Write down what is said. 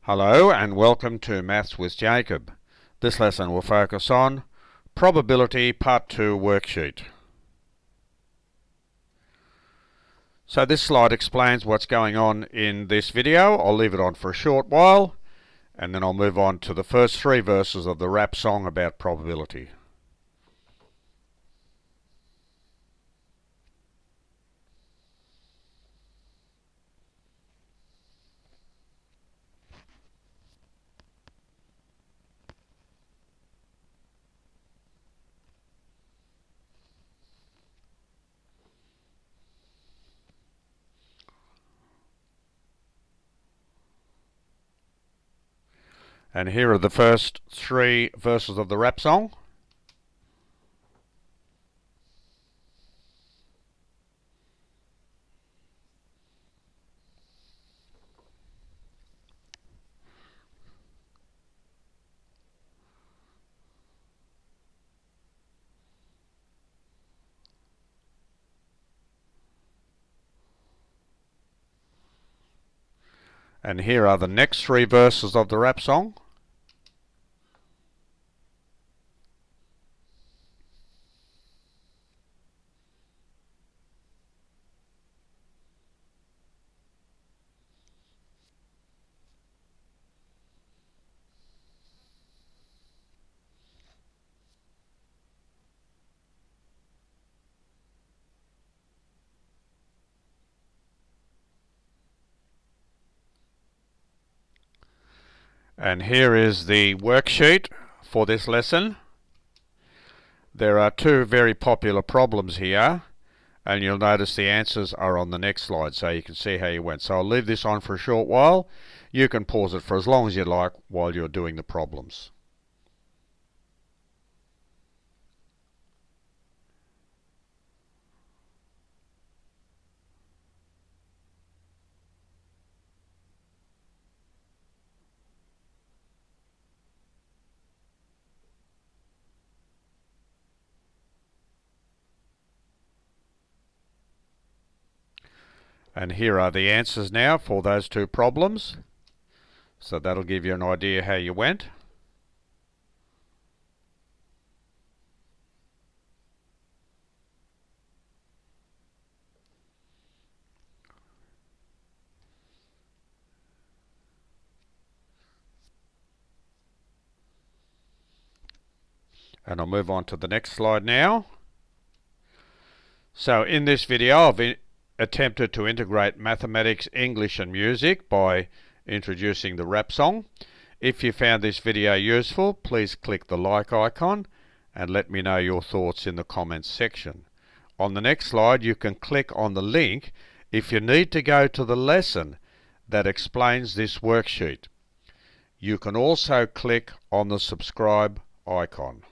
Hello and welcome to Maths with Jacob. This lesson will focus on Probability Part 2 Worksheet. So this slide explains what's going on in this video. I'll leave it on for a short while and then I'll move on to the first three verses of the rap song about probability. And here are the first three verses of the rap song. And here are the next three verses of the rap song. And here is the worksheet for this lesson. There are two very popular problems here, and you'll notice the answers are on the next slide so you can see how you went. So I'll leave this on for a short while. You can pause it for as long as you like while you're doing the problems. And here are the answers now for those two problems. So that'll give you an idea how you went. And I'll move on to the next slide now. So in this video I've attempted to integrate mathematics, English and music by introducing the rap song. If you found this video useful, please click the like icon and let me know your thoughts in the comments section. On the next slide you can click on the link if you need to go to the lesson that explains this worksheet. You can also click on the subscribe icon.